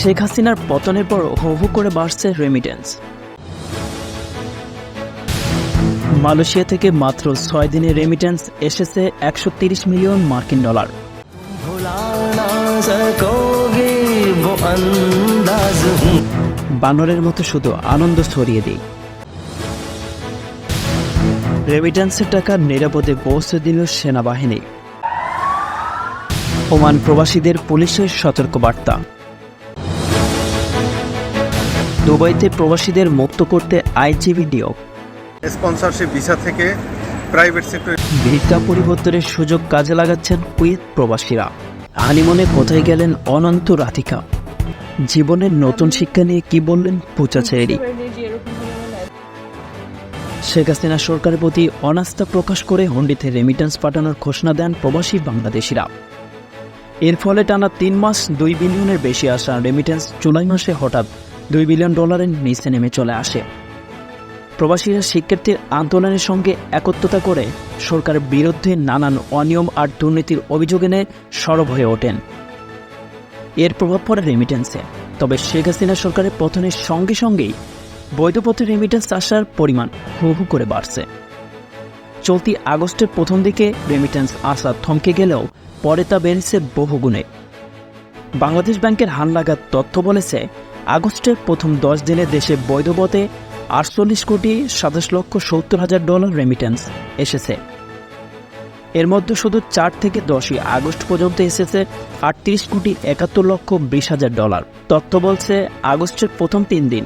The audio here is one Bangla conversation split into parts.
শেখ হাসিনার পতনের পর হু হু করে বাড়ছে রেমিটেন্স। মালয়েশিয়া থেকে মাত্র ৬ দিনে রেমিটেন্স এসেছে ১৩০ মিলিয়ন মার্কিন ডলার। বানরের মতো শুধু আনন্দ ছড়িয়ে দিই। রেমিটেন্সের টাকা নিরাপদে পৌঁছে দিল সেনাবাহিনী। ওমান প্রবাসীদের পুলিশের সতর্কবার্তা। দুবাইতে প্রবাসীদের মুক্ত করতে আইজিবি নিয়োগ। স্পন্সরশিপ ভিসা থেকে প্রাইভেট সেক্টর ভিসা পরিবর্তনের সুযোগ কাজে লাগাচ্ছেন কুয়েত প্রবাসীরা। হানিমুনে কোথায় গেলেন অনন্ত রাধিকা? জীবনের নতুন শিক্ষা নিয়ে কি বললেন পূজা চেরি? শেখ হাসিনা সরকারের প্রতি অনাস্থা প্রকাশ করে হুন্ডিতে রেমিটেন্স পাঠানোর ঘোষণা দেন প্রবাসী বাংলাদেশিরা। এর ফলে টানা ৩ মাস ২ বিলিয়নের বেশি আসা রেমিটেন্স জুলাই মাসে হঠাৎ $2 বিলিয়ন নিচে নেমে চলে আসে। প্রবাসীরা শিক্ষার্থীর আন্দোলনের সঙ্গে একত্রতা করে সরকারের বিরুদ্ধে নানান অনিয়ম আর দুর্নীতির অভিযোগ এনে সরব হয়ে ওঠেন। এর প্রভাব পড়ে রেমিটেন্সে। তবে শেখ হাসিনা সরকারের পতনের সঙ্গে সঙ্গেই বৈধ পথে রেমিটেন্স আসার পরিমাণ হু হু করে বাড়ছে। চলতি আগস্টের প্রথম দিকে রেমিটেন্স আসা থমকে গেলেও পরে তা বেড়েছে বহুগুণে। বাংলাদেশ ব্যাংকের হালনাগাদ তথ্য বলেছে, আগস্টের প্রথম 10 দিনে দেশে বৈধ পথে 48,27,70,000 রেমিটেন্স এসেছে। এর মধ্যে শুধু 4 থেকে 10 আগস্ট পর্যন্ত এসেছে 38,71,20,000। তথ্য বলছে, আগস্টের প্রথম 3 দিন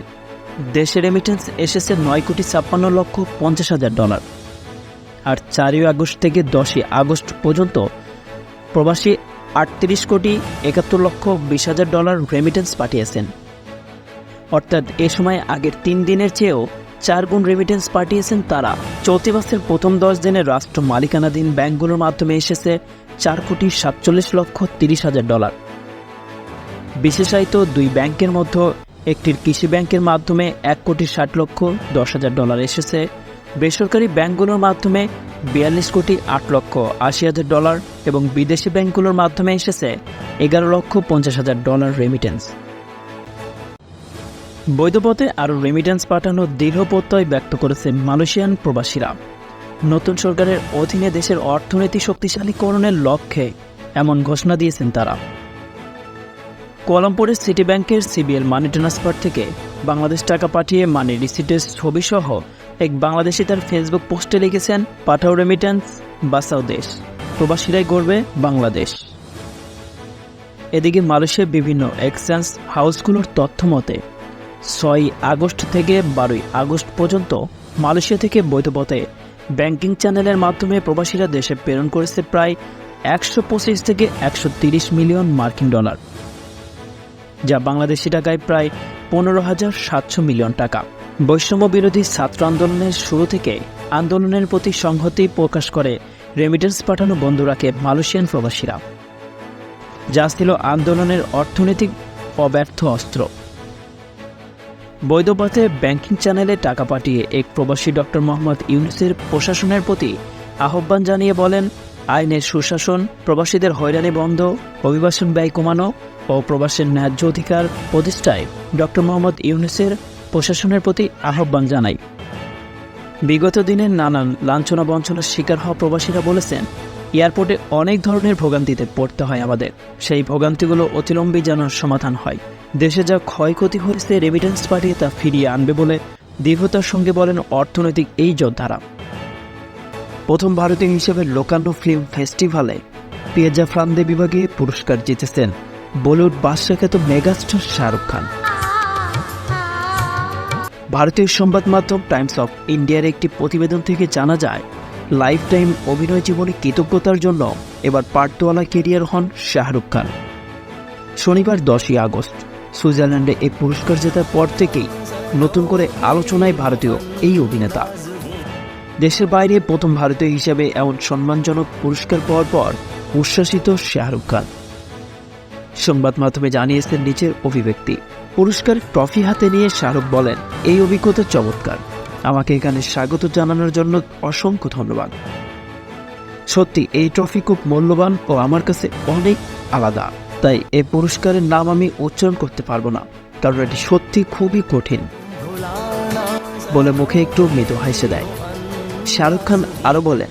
দেশে রেমিটেন্স এসেছে 9,56,50,000। আর 4 আগস্ট থেকে 10 আগস্ট পর্যন্ত প্রবাসী 38,71,20,000 রেমিটেন্স পাঠিয়েছেন। অর্থাৎ এ সময় আগের 3 দিনের চেয়েও 4 গুণ রেমিটেন্স পাঠিয়েছেন তারা। চলতি মাসের প্রথম 10 দিনে রাষ্ট্র মালিকানাধীন ব্যাংকগুলোর মাধ্যমে এসেছে $4,47,30,000। বিশেষায়িত 2 ব্যাংকের মধ্যে একটির কৃষি ব্যাংকের মাধ্যমে $1,60,10,000 এসেছে। বেসরকারি ব্যাংকগুলোর মাধ্যমে $42,08,80,000 এবং বিদেশি ব্যাংকগুলোর মাধ্যমে এসেছে $11,50,000 রেমিটেন্স। বৈধ পথে আরও রেমিটেন্স পাঠানোর দৃঢ় প্রত্যয় ব্যক্ত করেছে মালয়েশিয়ান প্রবাসীরা। নতুন সরকারের অধীনে দেশের অর্থনীতি শক্তিশালীকরণের লক্ষ্যে এমন ঘোষণা দিয়েছেন তারা। কুয়ালালামপুরের সিটি ব্যাংকের সিবিএল মানি ট্রান্সফার থেকে বাংলাদেশ টাকা পাঠিয়ে মানি রিসিটের ছবিসহ এক বাংলাদেশি তার ফেসবুক পোস্টে লিখেছেন, পাঠাও রেমিটেন্স, বাঁচাও দেশ, প্রবাসীরাই গড়বে বাংলাদেশ। এদিকে মালয়েশিয়ার বিভিন্ন এক্সচেঞ্জ হাউসগুলোর তথ্য মতে 6 আগস্ট থেকে 12 আগস্ট পর্যন্ত মালয়েশিয়া থেকে বৈধ পথে ব্যাংকিং চ্যানেলের মাধ্যমে প্রবাসীরা দেশে প্রেরণ করেছে প্রায় 125 থেকে 130 মিলিয়ন মার্কিন ডলার, যা বাংলাদেশি টাকায় প্রায় 15,700 মিলিয়ন টাকা। বৈষম্য বিরোধী ছাত্র আন্দোলনের শুরু থেকে আন্দোলনের প্রতি সংহতি প্রকাশ করে রেমিটেন্স পাঠানো বন্ধ রাখে মালয়েশিয়ান প্রবাসীরা, যা ছিল আন্দোলনের অর্থনৈতিক অব্যর্থ অস্ত্র। বৈধ পথে ব্যাংকিং চ্যানেলে টাকা পাঠিয়ে এক প্রবাসী ডক্টর মোহাম্মদ ইউনূসের প্রশাসনের প্রতি আহ্বান জানিয়ে বলেন, আইনের সুশাসন, প্রবাসীদের হয়রানি বন্ধ, অভিবাসন ব্যয় কমানো ও প্রবাসের ন্যায্য অধিকার প্রতিষ্ঠায় ডক্টর মোহাম্মদ ইউনূসের প্রশাসনের প্রতি আহ্বান জানাই। বিগত দিনের নানান লাঞ্ছনা বঞ্চনার শিকার হওয়া প্রবাসীরা বলেছেন, এয়ারপোর্টে অনেক ধরনের ভোগান্তিতে পড়তে হয় আমাদের। সেই ভোগান্তিগুলো অতিলম্বে যেন সমাধান হয়। দেশে যা ক্ষয়ক্ষতি হয়েছে রেমিটেন্স পাঠিয়ে তা ফিরিয়ে আনবে বলে দৃঢ়তার সঙ্গে বলেন অর্থনৈতিক এই যোদ্ধারা। প্রথম ভারতীয় হিসেবে লোকানো ফিল্ম ফেস্টিভ্যালে পিয়াজা ফ্রান্দে বিভাগে পুরস্কার জিতেছেন বলিউড বাদশা খ্যাত মেগাস্টার শাহরুখ খান। ভারতীয় সংবাদ মাধ্যম টাইমস অফ ইন্ডিয়ার একটি প্রতিবেদন থেকে জানা যায়, লাইফ টাইম অভিনয় জীবনে কৃতজ্ঞতার জন্য এবার পার্টওয়ালা কেরিয়ার হন শাহরুখ খান। শনিবার 10 আগস্ট সুইজারল্যান্ডে এই পুরস্কার জেতার পর থেকেই নতুন করে আলোচনায় ভারতীয় এই অভিনেতা। দেশের বাইরে প্রথম ভারতীয় হিসেবে এমন সম্মানজনক পুরস্কার পাওয়ার পর উচ্ছ্বাসিত শাহরুখ খান। সংবাদ মাধ্যমে জানিয়েছেন নিজের অভিব্যক্তি। পুরস্কার ট্রফি হাতে নিয়ে শাহরুখ বলেন, এই অভিজ্ঞতা চমৎকার, আমাকে এখানে স্বাগত জানানোর জন্য অসংখ্য ধন্যবাদ। সত্যি এই ট্রফি খুব মূল্যবান ও আমার কাছে অনেক আলাদা। তাই এই পুরস্কারের নাম আমি উচ্চারণ করতে পারবো না, কারণ এটি সত্যি খুবই কঠিন বলে মুখে একটু মৃদু হাসি দেয়। শাহরুখ খান আরও বলেন,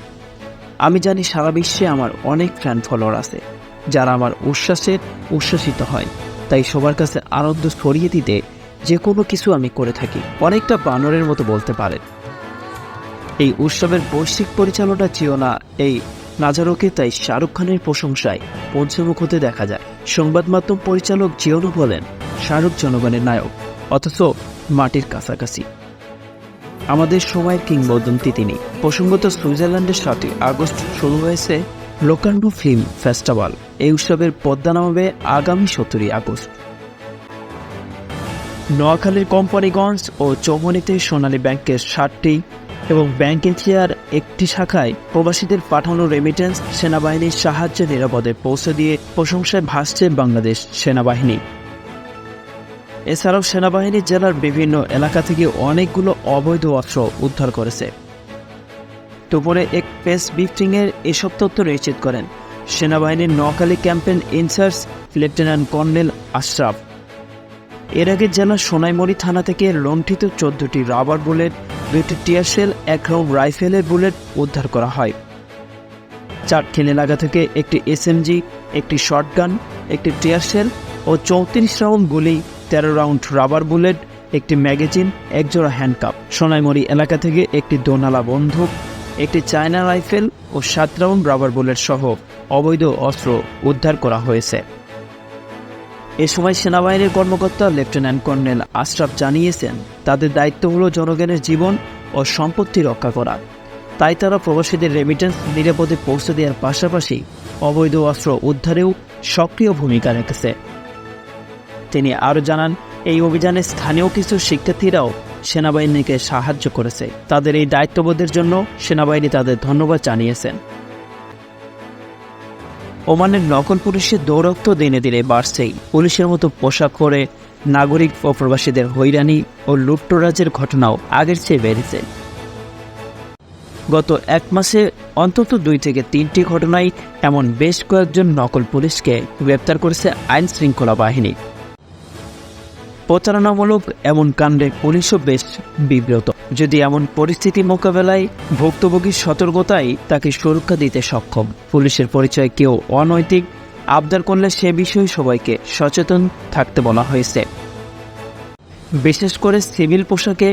আমি জানি সারা বিশ্বে আমার অনেক ফ্যান ফলোয়ার আছে যারা আমার উচ্ছ্বাসে উচ্ছ্বাসিত হয়, তাই সবার কাছে আনন্দ ছড়িয়ে দিতে যে কোনো কিছু আমি করে থাকি। অনেকটা বানরের মতো বলতে পারেন। এই উৎসবের বৈশ্বিক পরিচালনা চিওনা এই নাজারোকে তাই শাহরুখ খানের প্রশংসায় পঞ্চমুখ হতে দেখা যায়। সংবাদ মাধ্যম পরিচালক জিওনো বলেন, শাহরুখ জনগণের নায়ক, অথচ মাটির কাছাকাছি। আমাদের সময়ের কিংবদন্তি তিনি। প্রসঙ্গত সুইজারল্যান্ডের 7 আগস্ট শুরু হয়েছে লোকার্নো ফিল্ম ফেস্টিভ্যাল। এই উৎসবের পদ্মা নামাবে আগামী 17 আগস্ট। নোয়াখালীর কোম্পানিগঞ্জ ও চৌমনিতে সোনালী ব্যাংকের 7টি এবং ব্যাংক এশিয়ার একটি শাখায় প্রবাসীদের পাঠানো রেমিটেন্স সেনাবাহিনীর সাহায্যে নিরাপদে পৌঁছে দিয়ে প্রশংসায় ভাসছে বাংলাদেশ সেনাবাহিনী। এছাড়াও সেনাবাহিনী জেলার বিভিন্ন এলাকা থেকে অনেকগুলো অবৈধ অস্ত্র উদ্ধার করেছে। দুপুরে এক প্রেস ব্রিফিংয়ের এসব তথ্য নিশ্চিত করেন সেনাবাহিনীর নোয়াখালী ক্যাম্পের ইনচার্জ লেফটেন্যান্ট কর্নেল আশরাফ। এর আগে জেলার সোনাইমুড়ি থানা থেকে লুণ্ঠিত 14টি রাবার বুলেট, 2টি টিয়ারশেল, 1 রাউন্ড রাইফেলের বুলেট উদ্ধার করা হয়। চাটখিল এলাকা থেকে একটি এসএমজি, একটি শটগান, একটি টিয়ারশেল ও 34 রাউন্ড গুলি, 13 রাউন্ড রাবার বুলেট, একটি ম্যাগাজিন, 1 জোড়া হ্যান্ডকাপ। সোনাইমুড়ি এলাকা থেকে একটি দোনালা বন্দুক, একটি চায়না রাইফেল ও 7 রাউন্ড রাবার বুলেট সহ অবৈধ অস্ত্র উদ্ধার করা হয়েছে। এ সময় সেনাবাহিনীর কর্মকর্তা লেফটেন্যান্ট কর্নেল আশরাফ জানিয়েছেন, তাদের দায়িত্ব হলো জনগণের জীবন ও সম্পত্তি রক্ষা করা। তাই তারা প্রবাসীদের রেমিটেন্স নিরাপদে পৌঁছে দেওয়ার পাশাপাশি অবৈধ অস্ত্র উদ্ধারেও সক্রিয় ভূমিকা রেখেছে। তিনি আরও জানান, এই অভিযানে স্থানীয় কিছু শিক্ষার্থীরাও সেনাবাহিনীকে সাহায্য করেছে। তাদের এই দায়িত্ববোধের জন্য সেনাবাহিনী তাদের ধন্যবাদ জানিয়েছেন। ওমানের নকল পুলিশের দৌরত্ব দিনে দিনে বাড়ছেই। পুলিশের মতো পোশাক পরে নাগরিক ও প্রবাসীদের হয়রানি ও লুটতরাজের ঘটনাও আগের চেয়ে বেড়েছে। গত 1 মাসে অন্তত 2 থেকে 3টি ঘটনায় এমন বেশ কয়েকজন নকল পুলিশকে গ্রেপ্তার করেছে আইন শৃঙ্খলা বাহিনী। প্রতারণামূলক এমন কাণ্ডে পুলিশও বেশ বিব্রত। যদি এমন পরিস্থিতি মোকাবেলায় ভুক্তভোগীর সতর্কতাই তাকে সুরক্ষা দিতে সক্ষম। পুলিশের পরিচয় কেউ অনৈতিক আবদার করলে সে বিষয়ে সবাইকে সচেতন থাকতে বলা হয়েছে। বিশেষ করে সিভিল পোশাকে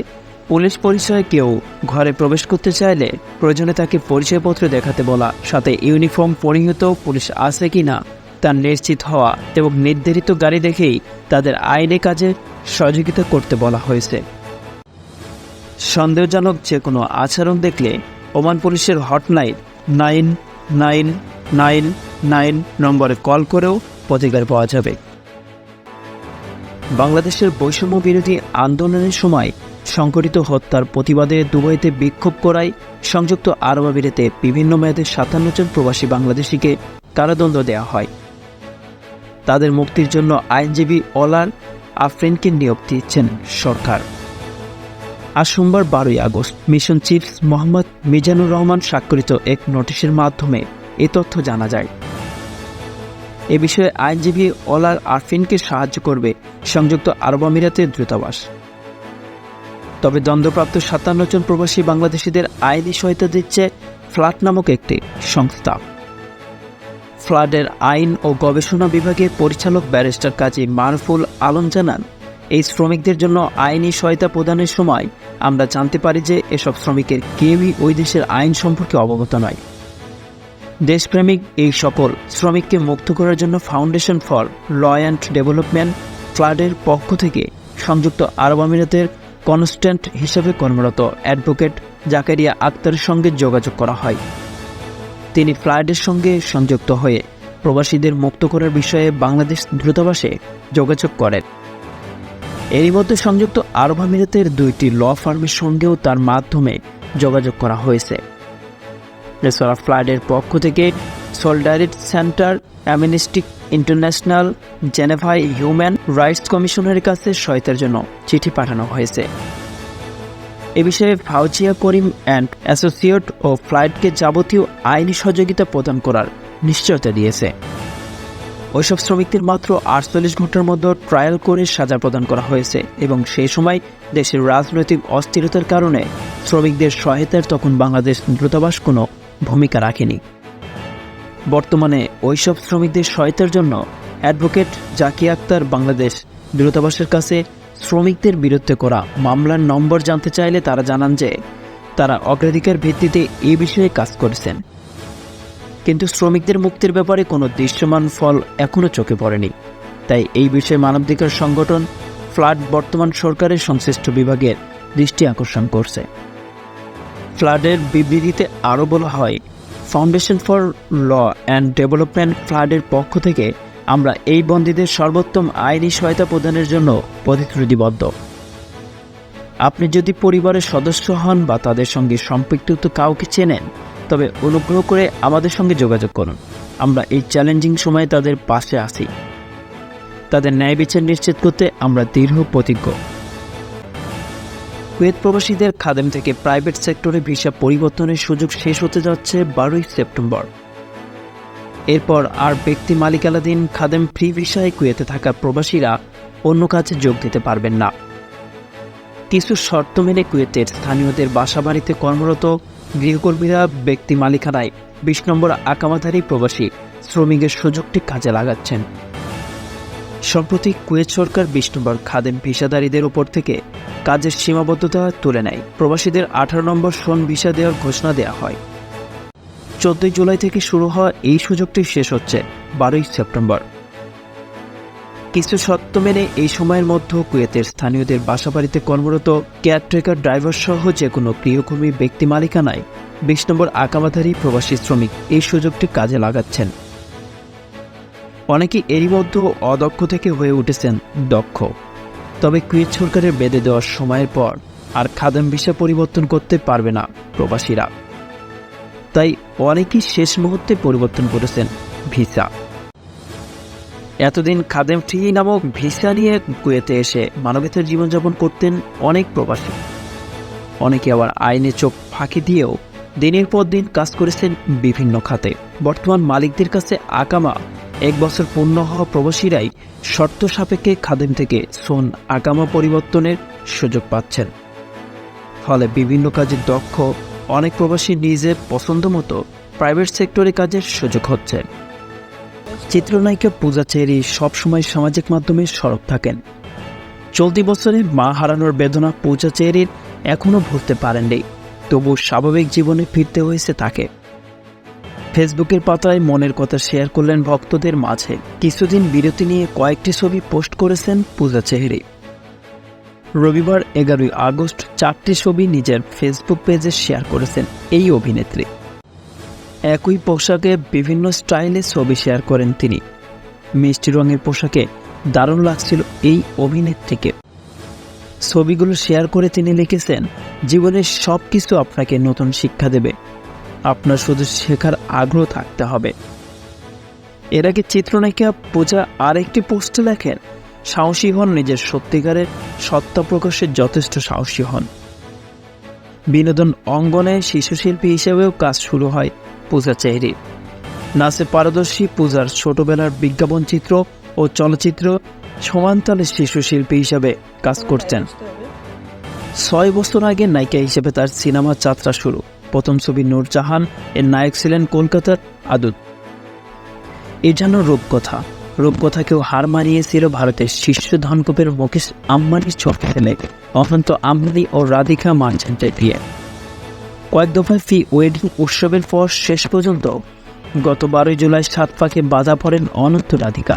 পুলিশ পরিচয়ে কেউ ঘরে প্রবেশ করতে চাইলে প্রয়োজনে তাকে পরিচয়পত্র দেখাতে বলা, সাথে ইউনিফর্ম পরিহিত পুলিশ আছে কিনা তা নিশ্চিত হওয়া এবং নির্ধারিত গাড়ি দেখেই তাদের আইনি কাজে সহযোগিতা করতে বলা হয়েছে। সন্দেহজনক যে কোনো আচরণ দেখলে ওমান পুলিশের হটলাইন 9999 নম্বরে কল করেও প্রতিকার পাওয়া যাবে। বাংলাদেশের বৈষম্য বিরোধী আন্দোলনের সময় সংঘটিত হত্যার প্রতিবাদে দুবাইতে বিক্ষোভ করায় সংযুক্ত আরব আমিরাতে বিভিন্ন মেয়াদে 57 জন প্রবাসী বাংলাদেশিকে কারাদণ্ড দেওয়া হয়। তাদের মুক্তির জন্য আইনজীবী ওলার আফরিনকে নিয়োগ দিচ্ছেন সরকার। আজ সোমবার 12 August mission chief Mohammad Mizanur Rahman স্বাক্ষরিত এক নোটিশের মাধ্যমে এ তথ্য জানা যায়। এ বিষয়ে আইনজীবী ওলার আফরিনকে সাহায্য করবে সংযুক্ত আরব আমিরাতের দূতাবাস। তবে দণ্ডপ্রাপ্ত 57 জন প্রবাসী বাংলাদেশিদের আইনি সহায়তা দিচ্ছে ফ্লাড নামক একটি সংস্থা। ফ্লাডের আইন ও গবেষণা বিভাগের পরিচালক ব্যারিস্টার কাজী মারুফুল আলম জানান, এই শ্রমিকদের জন্য আইনি সহায়তা প্রদানের সময় আমরা জানতে পারি যে এসব শ্রমিকের কেউই ওই দেশের আইন সম্পর্কে অবগত নয়। দেশপ্রেমিক এই সকল শ্রমিককে মুক্ত করার জন্য foundation for law and development ফ্লাডের পক্ষ থেকে সংযুক্ত আরব আমিরাতের কনস্ট্যান্ট হিসেবে কর্মরত অ্যাডভোকেট জাকারিয়া আক্তারের সঙ্গে যোগাযোগ করা হয়। তিনি ফ্লাডের সঙ্গে সংযুক্ত হয়ে প্রবাসীদের মুক্ত করার বিষয়ে বাংলাদেশ দূতাবাসে যোগাযোগ করেন। এরই মধ্যে সংযুক্ত আরব আমিরাতের 2টি ল ফার্মের সঙ্গেও তার মাধ্যমে যোগাযোগ করা হয়েছে। এছাড়া ফ্লাডের পক্ষ থেকে solidarity centre, amnesty international, Geneva human rights কমিশনের কাছে সহায়তার জন্য চিঠি পাঠানো হয়েছে। এ বিষয়ে ফাউজিয়া করিম অ্যান্ড অ্যাসোসিয়েট ও ফ্লাইটকে যাবতীয় আইনি সহযোগিতা প্রদান করার নিশ্চয়তা দিয়েছে। ওইসব শ্রমিকদের মাত্র 48 ঘন্টার মধ্যে ট্রায়াল করে সাজা প্রদান করা হয়েছে এবং সেই সময় দেশের রাজনৈতিক অস্থিরতার কারণে শ্রমিকদের সহায়তার তখন বাংলাদেশ দূতাবাস কোনো ভূমিকা রাখেনি। বর্তমানে ওইসব শ্রমিকদের সহায়তার জন্য অ্যাডভোকেট জাকিয়া আক্তার বাংলাদেশ দূতাবাসের কাছে শ্রমিকদের বিরুদ্ধে করা মামলার নম্বর জানতে চাইলে তারা জানান যে তারা অগ্রাধিকার ভিত্তিতে এই বিষয়ে কাজ করেছেন, কিন্তু শ্রমিকদের মুক্তির ব্যাপারে কোনো দৃশ্যমান ফল এখনও চোখে পড়েনি। তাই এই বিষয়ে মানবাধিকার সংগঠন ফ্লাড বর্তমান সরকারের সংশ্লিষ্ট বিভাগের দৃষ্টি আকর্ষণ করছে। ফ্লাডের বিবৃতিতে আরও বলা হয়, foundation for law and development ফ্লাডের পক্ষ থেকে আমরা এই বন্দীদের সর্বোত্তম আইনি সহায়তা প্রদানের জন্য প্রতিশ্রুতিবদ্ধ। আপনি যদি পরিবারের সদস্য হন বা তাদের সঙ্গে সম্পৃক্ত কাউকে চেনেন, তবে অনুগ্রহ করে আমাদের সঙ্গে যোগাযোগ করুন। আমরা এই চ্যালেঞ্জিং সময়ে তাদের পাশে আছি। তাদের ন্যায় বিচার নিশ্চিত করতে আমরা দৃঢ় প্রতিজ্ঞ। কুয়েত প্রবাসীদের খাদেম থেকে প্রাইভেট সেক্টরে ভিসা পরিবর্তনের সুযোগ শেষ হতে যাচ্ছে 12 সেপ্টেম্বর। এরপর আর ব্যক্তি মালিকানাধীন খাদেম ফ্রি ভিসায় কুয়েতে থাকা প্রবাসীরা অন্য কাজে যোগ দিতে পারবেন না। কিছু শর্ত মেনে কুয়েতের স্থানীয়দের বাসাবাড়িতে কর্মরত গৃহকর্মীরা ব্যক্তি মালিকানায় 20 নম্বর আকামাধারী প্রবাসী শ্রমিকের সুযোগটি কাজে লাগাচ্ছেন। সম্প্রতি কুয়েত সরকার 20 নম্বর খাদেম ভিসাধারীদের উপর থেকে কাজের সীমাবদ্ধতা তুলে নেয়। প্রবাসীদের 18 নম্বর শোন ভিসা দেওয়ার ঘোষণা দেওয়া হয়। 14 জুলাই থেকে শুরু হওয়া এই সুযোগটি শেষ হচ্ছে 12 সেপ্টেম্বর। কিছু শর্ত মেনে এই সময়ের মধ্যে কুয়েতের স্থানীয়দের বাসাবাড়িতে কর্মরত কেয়ারটেকার ড্রাইভার সহ যে কোনো গৃহকর্মী ব্যক্তি মালিকানায় 20 নম্বর আকামাধারী প্রবাসী শ্রমিক এই সুযোগটি কাজে লাগাচ্ছেন। অনেকে এরই মধ্যে অদক্ষ থেকে হয়ে উঠেছেন দক্ষ। তবে কুয়েত সরকারের বেঁধে দেওয়ার সময়ের পর আর খাদেম ভিসা পরিবর্তন করতে পারবে না প্রবাসীরা। তাই অনেকেই শেষ মুহূর্তে পরিবর্তন করেছেন ভিসা। এতদিন খাদেম ফ্রি নামক ভিসা নিয়ে কুয়েতে এসে মানবেতর জীবনযাপন করতেন অনেক প্রবাসী। অনেকে আবার আইনে চোখ ফাঁকি দিয়েও দিনের পর দিন কাজ করেছেন বিভিন্ন খাতে। বর্তমান মালিকদের কাছে আকামা 1 বছর পূর্ণ হওয়া প্রবাসীরাই শর্ত সাপেক্ষে খাদেম থেকে সোন আকামা পরিবর্তনের সুযোগ পাচ্ছেন। ফলে বিভিন্ন কাজে দক্ষ অনেক প্রবাসী নিজের পছন্দ মতো প্রাইভেট সেক্টরে কাজের সুযোগ হচ্ছে। চিত্রনায়িকা পূজা চেরি সবসময় সামাজিক মাধ্যমে সরব থাকেন। চলতি বছরে মা হারানোর বেদনা পূজা চেরির এখনও ভুলতে পারেননি, তবু স্বাভাবিক জীবনে ফিরতে হয়েছে তাকে। ফেসবুকের পাতায় মনের কথা শেয়ার করলেন ভক্তদের মাঝে। কিছুদিন বিরতি নিয়ে কয়েকটি ছবি পোস্ট করেছেন পূজা চেরি। রবিবার 11 আগস্ট 4টি ছবি নিজের ফেসবুক পেজে শেয়ার করেছেন এই অভিনেত্রী। একই পোশাকে বিভিন্ন স্টাইলে ছবি শেয়ার করেন তিনি। মিষ্টি রঙের পোশাকে দারুণ লাগছিল এই অভিনেত্রীকে। ছবিগুলো শেয়ার করে তিনি লিখেছেন, জীবনের সব কিছু আপনাকে নতুন শিক্ষা দেবে, আপনার শুধু শেখার আগ্রহ থাকতে হবে। এর আগে চিত্রনায়িকা পূজা আরেকটি পোস্টে লেখেন, সাহসী হন, নিজের সত্যিকারের সত্তা প্রকাশের যথেষ্ট সাহসী হন। বিনোদন অঙ্গনে শিশুশিল্পী হিসেবেও কাজ শুরু হয় পূজা চেরি। নাচে পারদর্শী পূজার ছোটবেলার বিজ্ঞাপন চিত্র ও চলচ্চিত্র সমানতালে শিশুশিল্পী হিসেবে কাজ করছেন। 6 বছর আগে নায়িকা হিসেবে তার সিনেমা যাত্রা শুরু। প্রথম ছবি নূরজাহান এর নায়ক ছিলেন কলকাতার আদুত। এ যেন রূপকথাকেও হার মানিয়েছিল ভারতের শীর্ষ ধনকুবের মুকেশ আম্বানির ছোট ছেলে অনন্ত আম্বানি ও রাধিকা মার্চেন্টের বিয়ে। কয়েক দফায় ফি ওয়েডিং উৎসবের পর শেষ পর্যন্ত গত 12 জুলাই 7 ফাঁকে বাধা পড়েন অনন্ত রাধিকা।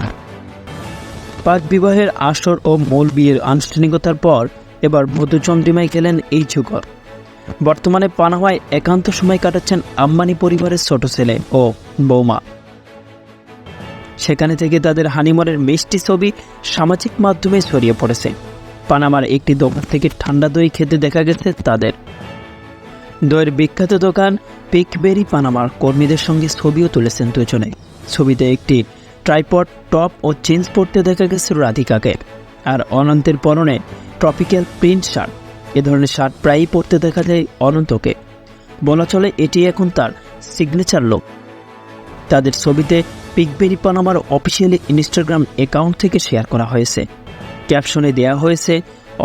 পাক বিবাহের আসর ও মূল বিয়ের আনুষ্ঠানিকতার পর এবার মধুচন্দ্রিমায় গেলেন এই যুগল। বর্তমানে পানামায় একান্ত সময় কাটাচ্ছেন আম্বানি পরিবারের ছোট ছেলে ও বৌমা। সেখানে থেকে তাদের হানিমুনের মিষ্টি ছবি সামাজিক মাধ্যমে ছড়িয়ে পড়েছে। পানামার একটি দোকান থেকে ঠান্ডা দই খেতে দেখা গেছে তাদের। দইয়ের বিখ্যাত দোকান পিকবেরি পানামার কর্মীদের সঙ্গে ছবিও তুলেছেন দুজনে। ছবিতে একটি ট্রাইপড টপ ও জিন্স পরতে দেখা গেছে রাধিকাকে, আর অনন্তের পরনে ট্রপিক্যাল প্রিন্ট শার্ট। এ ধরনের শার্ট প্রায়ই পরতে দেখা যায় অনন্তকে। বলা চলে এটি এখন তার সিগনেচার লুক। তাদের ছবিতে পিকবেরি পানামার অফিসিয়ালি ইনস্টাগ্রাম অ্যাকাউন্ট থেকে শেয়ার করা হয়েছে। ক্যাপশনে দেয়া হয়েছে,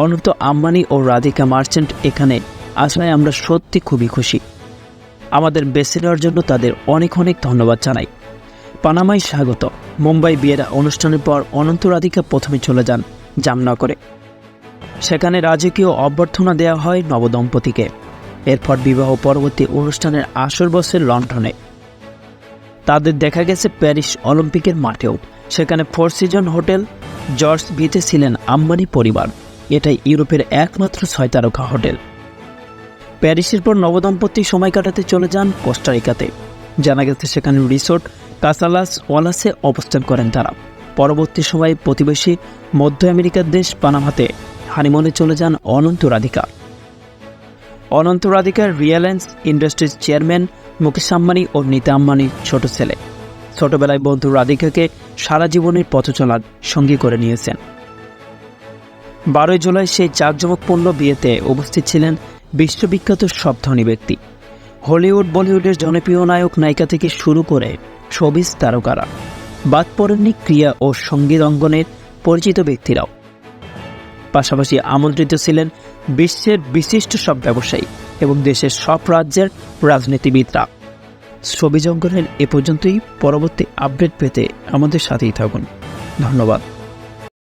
অনন্ত আম্বানি ও রাধিকা মার্চেন্ট এখানে আসায় আমরা সত্যি খুবই খুশি। আমাদের বেছে নেওয়ার জন্য তাদের অনেক অনেক ধন্যবাদ জানাই। পানামায় স্বাগত। মুম্বাই বিয়ের অনুষ্ঠানের পর অনন্ত রাধিকা প্রথমে চলে যান জামনগরে। সেখানে রাজকীয় অভ্যর্থনা দেওয়া হয় নবদম্পতিকে। এরপর বিবাহ পরবর্তী অনুষ্ঠানের আসর বসে লন্ডনে। তাদের দেখা গেছে প্যারিস অলিম্পিকের মাঠেও। সেখানে ফোর সিজন হোটেল জর্জ ভিতে ছিলেন আম্বানি পরিবার। এটাই ইউরোপের একমাত্র 6 তারকা হোটেল। প্যারিসের পর নবদম্পতি সময় কাটাতে চলে যান কোস্টারিকাতে। জানা গেছে সেখানে রিসোর্ট কাসালাস ওয়ালাসে অবস্থান করেন তারা। পরবর্তী সময়ে প্রতিবেশী মধ্য আমেরিকার দেশ পানামাতে হানিমুনে চলে যান অনন্ত রাধিকা। অনন্ত রাধিকার রিলায়েন্স ইন্ডাস্ট্রিজ চেয়ারম্যান মুকেশ আম্বানি ও নীতা আম্বানির ছোট ছেলে। ছোটবেলায় বন্ধু রাধিকাকে সারা জীবনের পথ চলার সঙ্গী করে নিয়েছেন। 12 জুলাই সেই জাঁকজমকপূর্ণ বিয়েতে উপস্থিত ছিলেন বিশ্ববিখ্যাত সব ধনী ব্যক্তি। হলিউড বলিউডের জনপ্রিয় নায়ক নায়িকা থেকে শুরু করে শোবিজ তারকারা, বাদ পড়েননি ক্রীড়া ও সঙ্গীত অঙ্গনের পরিচিত ব্যক্তিরাও। পাশাপাশি আমন্ত্রিত ছিলেন বিশ্বের বিশিষ্ট সব ব্যবসায়ী এবং দেশের সব রাজ্যের রাজনীতিবিদরা। শোবিজ অঙ্গনের এ পর্যন্তই। পরবর্তী আপডেট পেতে আমাদের সাথেই থাকুন। ধন্যবাদ।